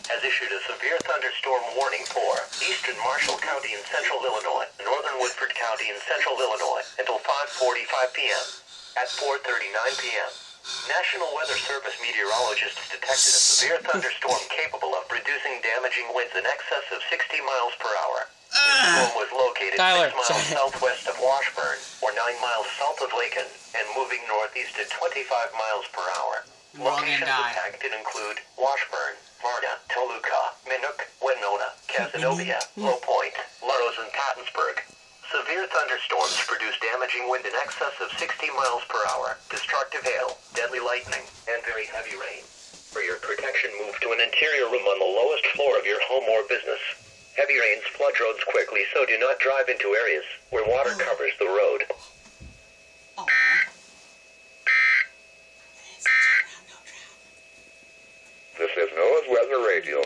has issued a severe thunderstorm warning for eastern Marshall County in central Illinois, northern Woodford County in central Illinois until 5:45 p.m. At 4:39 p.m., National Weather Service meteorologists detected a severe thunderstorm capable of producing damaging winds in excess of 60 miles per hour. The storm was located 6 miles southwest of Washburn, or 9 miles south of Lincoln, and moving northeast at 25 miles per hour. Locations detected include Washburn, Varna, Toluca, Minnook, Winona, Cazenovia, Low Point, Larose, and Pattonsburg. Severe thunderstorms produce damaging wind in excess of 60 miles per hour, destructive hail, deadly lightning, and very heavy rain. For your protection, move to an interior room on the lowest floor of your home or business. Heavy rains flood roads quickly, so do not drive into areas where water covers the road. This is NOAA's Weather Radio.